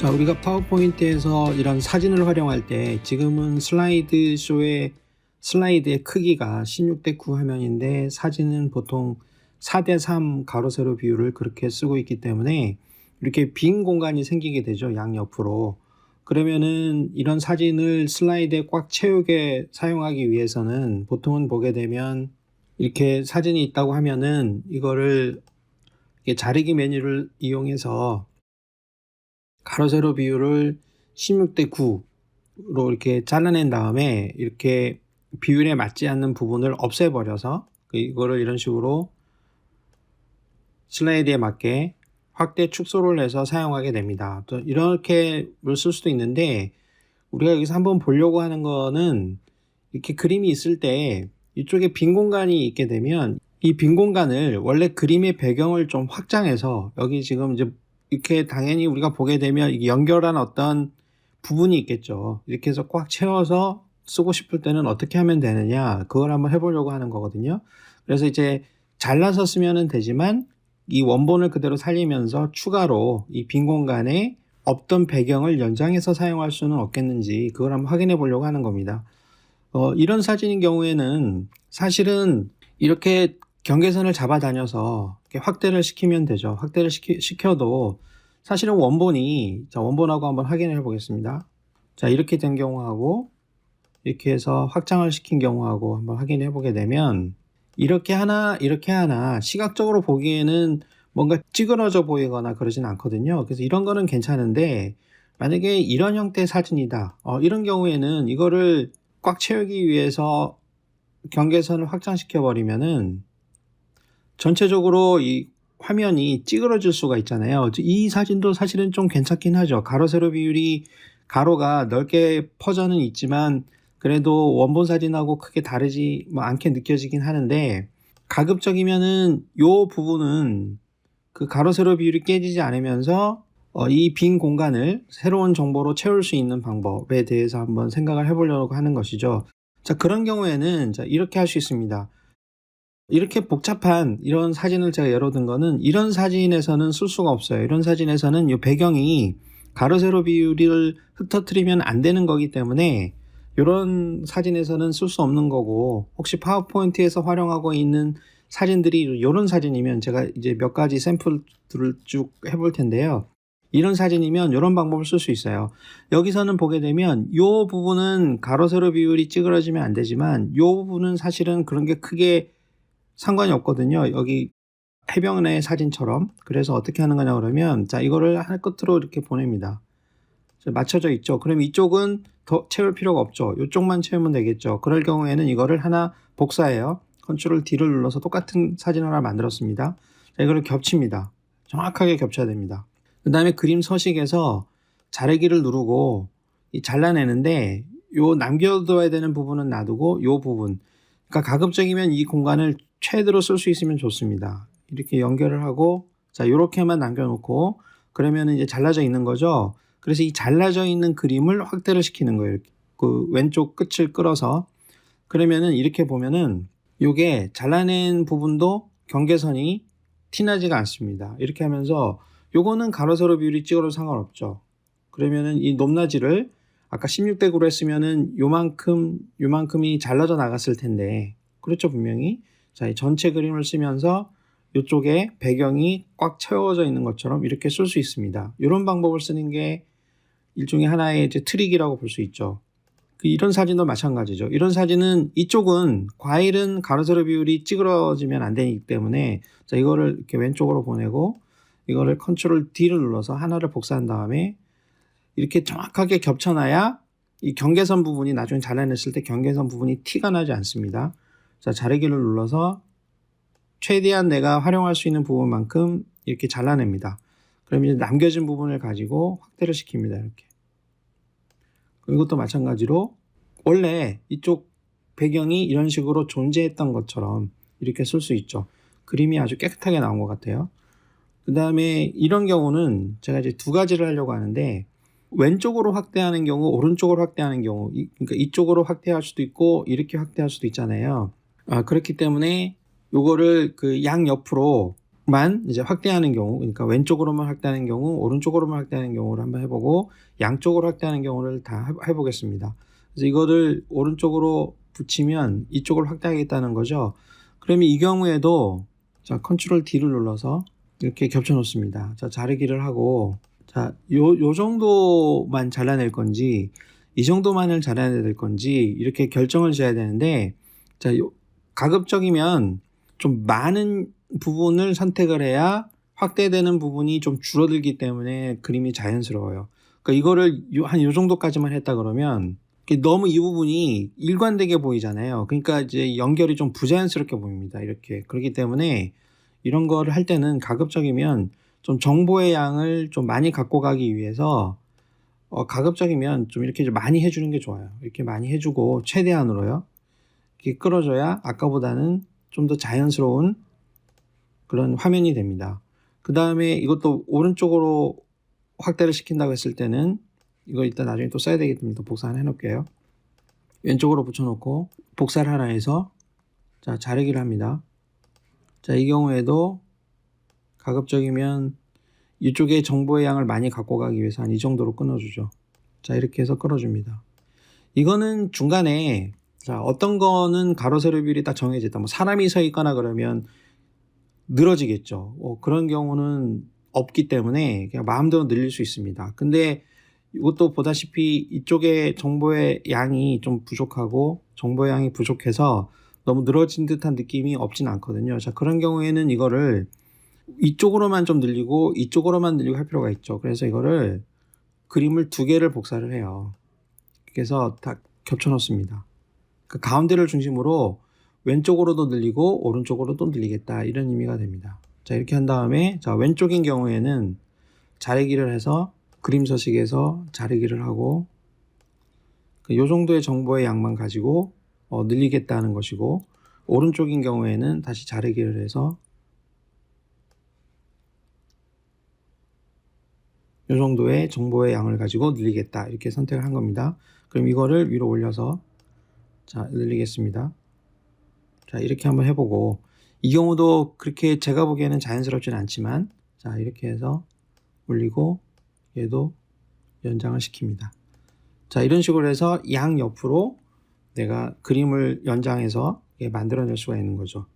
자, 우리가 파워포인트에서 이런 사진을 활용할 때 지금은 슬라이드 쇼의 슬라이드의 크기가 16:9 화면인데 사진은 보통 4:3 가로 세로 비율을 그렇게 쓰고 있기 때문에 이렇게 빈 공간이 생기게 되죠. 양옆으로. 그러면은 이런 사진을 슬라이드에 꽉 채우게 사용하기 위해서는 보통은 보게 되면 이렇게 사진이 있다고 하면은 이거를 자르기 메뉴를 이용해서 가로 세로 비율을 16:9로 이렇게 잘라낸 다음에 이렇게 비율에 맞지 않는 부분을 없애버려서 이거를 이런 식으로 슬라이드에 맞게 확대 축소를 해서 사용하게 됩니다. 또 이렇게 쓸 수도 있는데 우리가 여기서 한번 보려고 하는 거는 이렇게 그림이 있을 때 이쪽에 빈 공간이 있게 되면 이 빈 공간을 원래 그림의 배경을 좀 확장해서 여기 지금 이제 이렇게 당연히 우리가 보게 되면 이게 연결한 어떤 부분이 있겠죠. 이렇게 해서 꽉 채워서 쓰고 싶을 때는 어떻게 하면 되느냐, 그걸 한번 해보려고 하는 거거든요. 그래서 이제 잘라서 쓰면 되지만 이 원본을 그대로 살리면서 추가로 이 빈 공간에 없던 배경을 연장해서 사용할 수는 없겠는지 그걸 한번 확인해 보려고 하는 겁니다. 이런 사진인 경우에는 사실은 이렇게 경계선을 잡아다녀서 확대를 시키면 되죠. 확대를 시켜도 사실은 원본이, 자, 원본하고 한번 확인해 보겠습니다. 자, 이렇게 된 경우하고 이렇게 해서 확장을 시킨 경우하고 한번 확인해 보게 되면 이렇게 하나 이렇게 하나 시각적으로 보기에는 뭔가 찌그러져 보이거나 그러진 않거든요. 그래서 이런 거는 괜찮은데 만약에 이런 형태의 사진이다, 이런 경우에는 이거를 꽉 채우기 위해서 경계선을 확장시켜 버리면은 전체적으로 이 화면이 찌그러질 수가 있잖아요. 이 사진도 사실은 좀 괜찮긴 하죠. 가로 세로 비율이 가로가 넓게 퍼져는 있지만 그래도 원본 사진하고 크게 다르지 않게 느껴지긴 하는데 가급적이면은 요 부분은 그 가로 세로 비율이 깨지지 않으면서 이 빈 공간을 새로운 정보로 채울 수 있는 방법에 대해서 한번 생각을 해보려고 하는 것이죠. 자, 그런 경우에는 자, 이렇게 할 수 있습니다. 이렇게 복잡한 이런 사진을 제가 예로 든 거는 이런 사진에서는 쓸 수가 없어요. 이런 사진에서는 이 배경이 가로 세로 비율을 흩어뜨리면 안 되는 거기 때문에 이런 사진에서는 쓸 수 없는 거고, 혹시 파워포인트에서 활용하고 있는 사진들이 이런 사진이면 제가 이제 몇 가지 샘플들을 쭉 해볼 텐데요. 이런 사진이면 이런 방법을 쓸 수 있어요. 여기서는 보게 되면 이 부분은 가로 세로 비율이 찌그러지면 안 되지만 이 부분은 사실은 그런 게 크게 상관이 없거든요. 여기 해변의 사진처럼. 그래서 어떻게 하는 거냐 그러면, 자, 이거를 하나 끝으로 이렇게 보냅니다. 맞춰져 있죠. 그럼 이쪽은 더 채울 필요가 없죠. 이쪽만 채우면 되겠죠. 그럴 경우에는 이거를 하나 복사해요. 컨트롤 D를 눌러서 똑같은 사진을 하나 만들었습니다. 자, 이거를 겹칩니다. 정확하게 겹쳐야 됩니다. 그 다음에 그림 서식에서 자르기를 누르고 잘라내는데 요 남겨둬야 되는 부분은 놔두고 요 부분, 그러니까 가급적이면 이 공간을 최대로 쓸 수 있으면 좋습니다. 이렇게 연결을 하고, 자, 요렇게만 남겨놓고 그러면 이제 잘라져 있는 거죠. 그래서 이 잘라져 있는 그림을 확대를 시키는 거예요. 이렇게 그 왼쪽 끝을 끌어서. 그러면은 이렇게 보면은 요게 잘라낸 부분도 경계선이 티나지가 않습니다. 이렇게 하면서 요거는 가로 세로 비율이 찌그러도 상관없죠. 그러면은 이 높낮이를 아까 16:9로 했으면은 요만큼이 잘라져 나갔을 텐데, 그렇죠, 분명히. 자, 이 전체 그림을 쓰면서 이쪽에 배경이 꽉 채워져 있는 것처럼 이렇게 쓸 수 있습니다. 이런 방법을 쓰는 게 일종의 하나의 이제 트릭이라고 볼 수 있죠. 이런 사진도 마찬가지죠. 이런 사진은 이쪽은 과일은 가로 세로 비율이 찌그러지면 안 되기 때문에, 자, 이거를 이렇게 왼쪽으로 보내고 이거를 컨트롤 D를 눌러서 하나를 복사한 다음에 이렇게 정확하게 겹쳐놔야 이 경계선 부분이 나중에 잘라냈을 때 경계선 부분이 티가 나지 않습니다. 자, 자르기를 눌러서 최대한 내가 활용할 수 있는 부분만큼 이렇게 잘라냅니다. 그럼 이제 남겨진 부분을 가지고 확대를 시킵니다. 이렇게. 이것도 마찬가지로 원래 이쪽 배경이 이런 식으로 존재했던 것처럼 이렇게 쓸 수 있죠. 그림이 아주 깨끗하게 나온 것 같아요. 그 다음에 이런 경우는 제가 이제 두 가지를 하려고 하는데, 왼쪽으로 확대하는 경우, 오른쪽으로 확대하는 경우, 그러니까 이쪽으로 확대할 수도 있고 이렇게 확대할 수도 있잖아요. 그렇기 때문에 요거를 그 양옆으로 이제 확대하는 경우, 그러니까 왼쪽으로만 확대하는 경우, 오른쪽으로만 확대하는 경우를 한번 해보고 양쪽으로 확대하는 경우를 다 해보겠습니다. 그래서 이거를 오른쪽으로 붙이면 이쪽을 확대하겠다는 거죠. 그러면 이 경우에도 자, 컨트롤 D를 눌러서 이렇게 겹쳐 놓습니다. 자, 자르기를 하고, 자, 요 정도만 잘라낼 건지, 이 정도만을 잘라내야 될 건지, 이렇게 결정을 지어야 되는데, 자, 가급적이면 좀 많은 부분을 선택을 해야 확대되는 부분이 좀 줄어들기 때문에 그림이 자연스러워요. 그러니까 이거를 한 요 정도까지만 했다 그러면 너무 이 부분이 일관되게 보이잖아요. 그러니까 이제 연결이 좀 부자연스럽게 보입니다. 이렇게. 그렇기 때문에 이런 거를 할 때는 가급적이면 좀 정보의 양을 좀 많이 갖고 가기 위해서 가급적이면 좀 이렇게 좀 많이 해주는 게 좋아요. 이렇게 많이 해주고 최대한으로요. 이렇게 끌어줘야 아까보다는 좀 더 자연스러운 그런 화면이 됩니다. 그 다음에 이것도 오른쪽으로 확대를 시킨다고 했을 때는 이거 일단 나중에 또 써야 되기 때문에 또 복사 하나 해놓을게요. 왼쪽으로 붙여놓고 복사를 하나 해서 자, 자르기를 합니다. 자, 이 경우에도 가급적이면 이쪽에 정보의 양을 많이 갖고 가기 위해서 한 이 정도로 끊어주죠. 자, 이렇게 해서 끌어줍니다. 이거는 중간에 자, 어떤 거는 가로 세로 비율이 딱 정해져 있다. 뭐 사람이 서 있거나 그러면 늘어지겠죠. 그런 경우는 없기 때문에 그냥 마음대로 늘릴 수 있습니다. 근데 이것도 보다시피 이쪽에 정보의 양이 좀 부족하고 정보의 양이 부족해서 너무 늘어진 듯한 느낌이 없진 않거든요. 자, 그런 경우에는 이거를 이쪽으로만 좀 늘리고 이쪽으로만 늘리고 할 필요가 있죠. 그래서 이거를 그림을 두 개를 복사를 해요. 그래서 다 겹쳐 놓습니다. 그 가운데를 중심으로 왼쪽으로도 늘리고 오른쪽으로도 늘리겠다, 이런 의미가 됩니다. 자, 이렇게 한 다음에 자, 왼쪽인 경우에는 자르기를 해서 그림 서식에서 자르기를 하고 요 정도의 정보의 양만 가지고 늘리겠다는 것이고, 오른쪽인 경우에는 다시 자르기를 해서 요 정도의 정보의 양을 가지고 늘리겠다, 이렇게 선택을 한 겁니다. 그럼 이거를 위로 올려서 자, 늘리겠습니다. 자, 이렇게 한번 해보고, 이 경우도 그렇게 제가 보기에는 자연스럽진 않지만 자, 이렇게 해서 올리고 얘도 연장을 시킵니다. 자, 이런 식으로 해서 양 옆으로 내가 그림을 연장해서 만들어낼 수가 있는 거죠.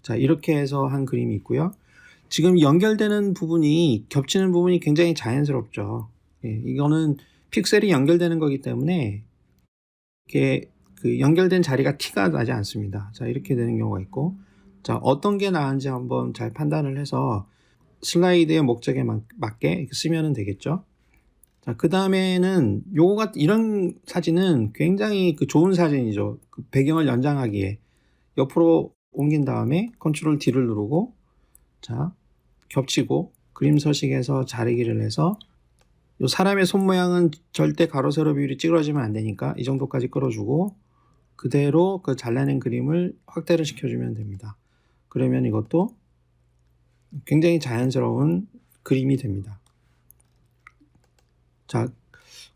자, 이렇게 해서 한 그림이 있고요. 지금 연결되는 부분이, 겹치는 부분이 굉장히 자연스럽죠. 이거는 픽셀이 연결되는 거기 때문에 이렇게 그 연결된 자리가 티가 나지 않습니다. 자, 이렇게 되는 경우가 있고, 자, 어떤 게 나은지 한번 잘 판단을 해서 슬라이드의 목적에 맞게 쓰면 되겠죠. 자, 그 다음에는 이런 사진은 굉장히 좋은 사진이죠. 그 배경을 연장하기에 옆으로 옮긴 다음에 컨트롤 D를 누르고 자, 겹치고 그림 서식에서 자르기를 해서 이 사람의 손 모양은 절대 가로 세로 비율이 찌그러지면 안 되니까 이 정도까지 끌어주고 그대로 그 잘라낸 그림을 확대를 시켜주면 됩니다. 그러면 이것도 굉장히 자연스러운 그림이 됩니다. 자,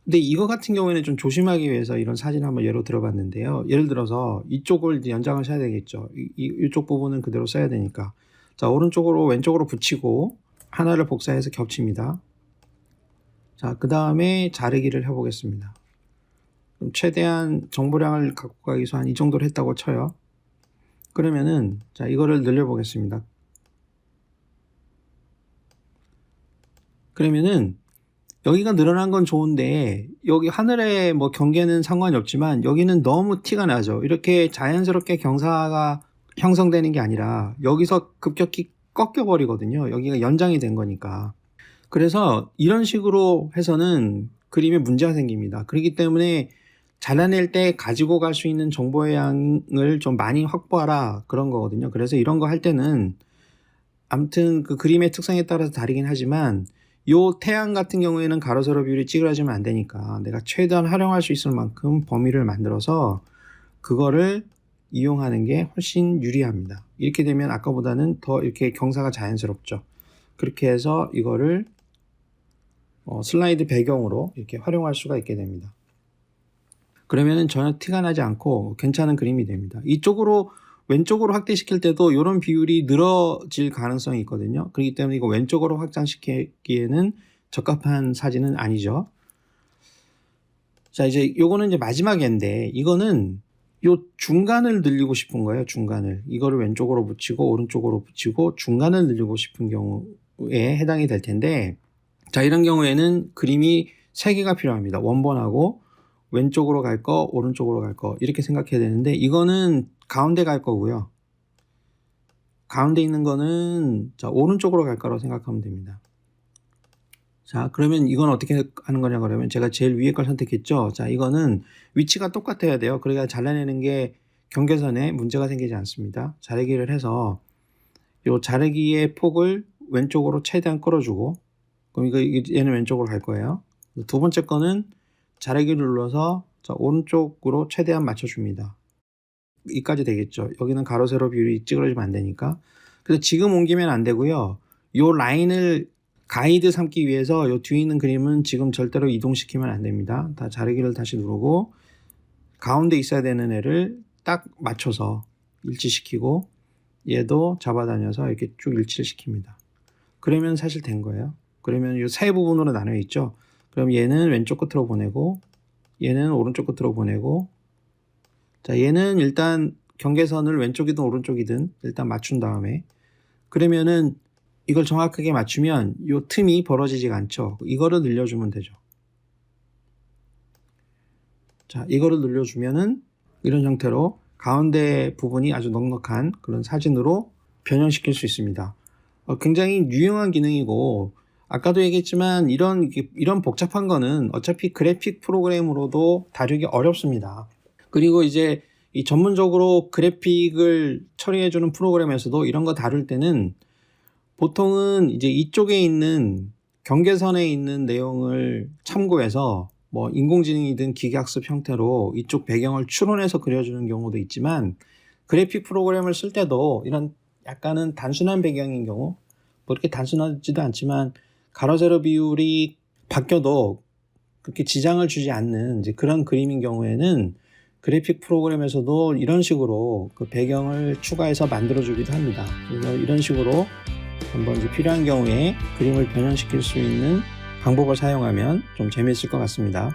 근데 이거 같은 경우에는 좀 조심하기 위해서 이런 사진 한번 예로 들어봤는데요. 예를 들어서 이쪽을 이제 연장을 써야 되겠죠. 이쪽 부분은 그대로 써야 되니까. 자, 오른쪽으로 왼쪽으로 붙이고 하나를 복사해서 겹칩니다. 자, 그 다음에 자르기를 해보겠습니다. 그럼 최대한 정보량을 갖고 가기 위해서 한 이 정도를 했다고 쳐요. 그러면은 자, 이거를 늘려보겠습니다. 그러면은 여기가 늘어난 건 좋은데 여기 하늘의 뭐 경계는 상관이 없지만 여기는 너무 티가 나죠. 이렇게 자연스럽게 경사가 형성되는 게 아니라 여기서 급격히 꺾여 버리거든요. 여기가 연장이 된 거니까. 그래서 이런 식으로 해서는 그림에 문제가 생깁니다. 그렇기 때문에 잘라낼 때 가지고 갈 수 있는 정보의 양을 좀 많이 확보하라, 그런 거거든요. 그래서 이런 거 할 때는 아무튼 그 그림의 특성에 따라서 다르긴 하지만 요 태양 같은 경우에는 가로 세로 비율이 찌그러지면 안 되니까 내가 최대한 활용할 수 있을 만큼 범위를 만들어서 그거를 이용하는 게 훨씬 유리합니다. 이렇게 되면 아까보다는 더 이렇게 경사가 자연스럽죠. 그렇게 해서 이거를 슬라이드 배경으로 이렇게 활용할 수가 있게 됩니다. 그러면은 전혀 티가 나지 않고 괜찮은 그림이 됩니다. 이쪽으로 왼쪽으로 확대시킬 때도 이런 비율이 늘어질 가능성이 있거든요. 그렇기 때문에 이거 왼쪽으로 확장시키기에는 적합한 사진은 아니죠. 자, 이제 요거는 이제 마지막 예인데, 이거는 요 중간을 늘리고 싶은 거예요. 중간을. 이거를 왼쪽으로 붙이고 오른쪽으로 붙이고 중간을 늘리고 싶은 경우에 해당이 될 텐데, 자, 이런 경우에는 그림이 3개가 필요합니다. 원본하고 왼쪽으로 갈 거, 오른쪽으로 갈 거, 이렇게 생각해야 되는데, 이거는 가운데 갈 거고요. 가운데 있는 거는 자, 오른쪽으로 갈 거라고 생각하면 됩니다. 자, 그러면 이건 어떻게 하는 거냐 그러면 제가 제일 위에 걸 선택했죠. 자, 이거는 위치가 똑같아야 돼요. 그러니까 잘라내는 게 경계선에 문제가 생기지 않습니다. 자르기를 해서 요 자르기의 폭을 왼쪽으로 최대한 끌어주고, 그럼 얘는 왼쪽으로 갈 거예요. 두 번째 거는 자르기를 눌러서 자, 오른쪽으로 최대한 맞춰줍니다. 이까지 되겠죠. 여기는 가로 세로 비율이 찌그러지면 안 되니까. 그래서 지금 옮기면 안 되고요. 요 라인을 가이드 삼기 위해서 요 뒤에 있는 그림은 지금 절대로 이동시키면 안 됩니다. 다 자르기를 다시 누르고 가운데 있어야 되는 애를 딱 맞춰서 일치시키고 얘도 잡아다녀서 이렇게 쭉 일치를 시킵니다. 그러면 사실 된 거예요. 그러면 이 세 부분으로 나눠 있죠. 그럼 얘는 왼쪽 끝으로 보내고 얘는 오른쪽 끝으로 보내고, 자, 얘는 일단 경계선을 왼쪽이든 오른쪽이든 일단 맞춘 다음에, 그러면은 이걸 정확하게 맞추면 이 틈이 벌어지지가 않죠. 이거를 늘려주면 되죠. 자, 이거를 늘려주면은 이런 형태로 가운데 부분이 아주 넉넉한 그런 사진으로 변형시킬 수 있습니다. 굉장히 유용한 기능이고, 아까도 얘기했지만 이런 복잡한 거는 어차피 그래픽 프로그램으로도 다루기 어렵습니다. 그리고 이제 이 전문적으로 그래픽을 처리해주는 프로그램에서도 이런 거 다룰 때는 보통은 이제 이쪽에 있는 경계선에 있는 내용을 참고해서 뭐 인공지능이든 기계학습 형태로 이쪽 배경을 추론해서 그려주는 경우도 있지만, 그래픽 프로그램을 쓸 때도 이런 약간은 단순한 배경인 경우, 뭐 이렇게 단순하지도 않지만 가로 세로 비율이 바뀌어도 그렇게 지장을 주지 않는 이제 그런 그림인 경우에는 그래픽 프로그램에서도 이런 식으로 그 배경을 추가해서 만들어주기도 합니다. 그래서 이런 식으로 한번 이제 필요한 경우에 그림을 변형시킬 수 있는 방법을 사용하면 좀 재미있을 것 같습니다.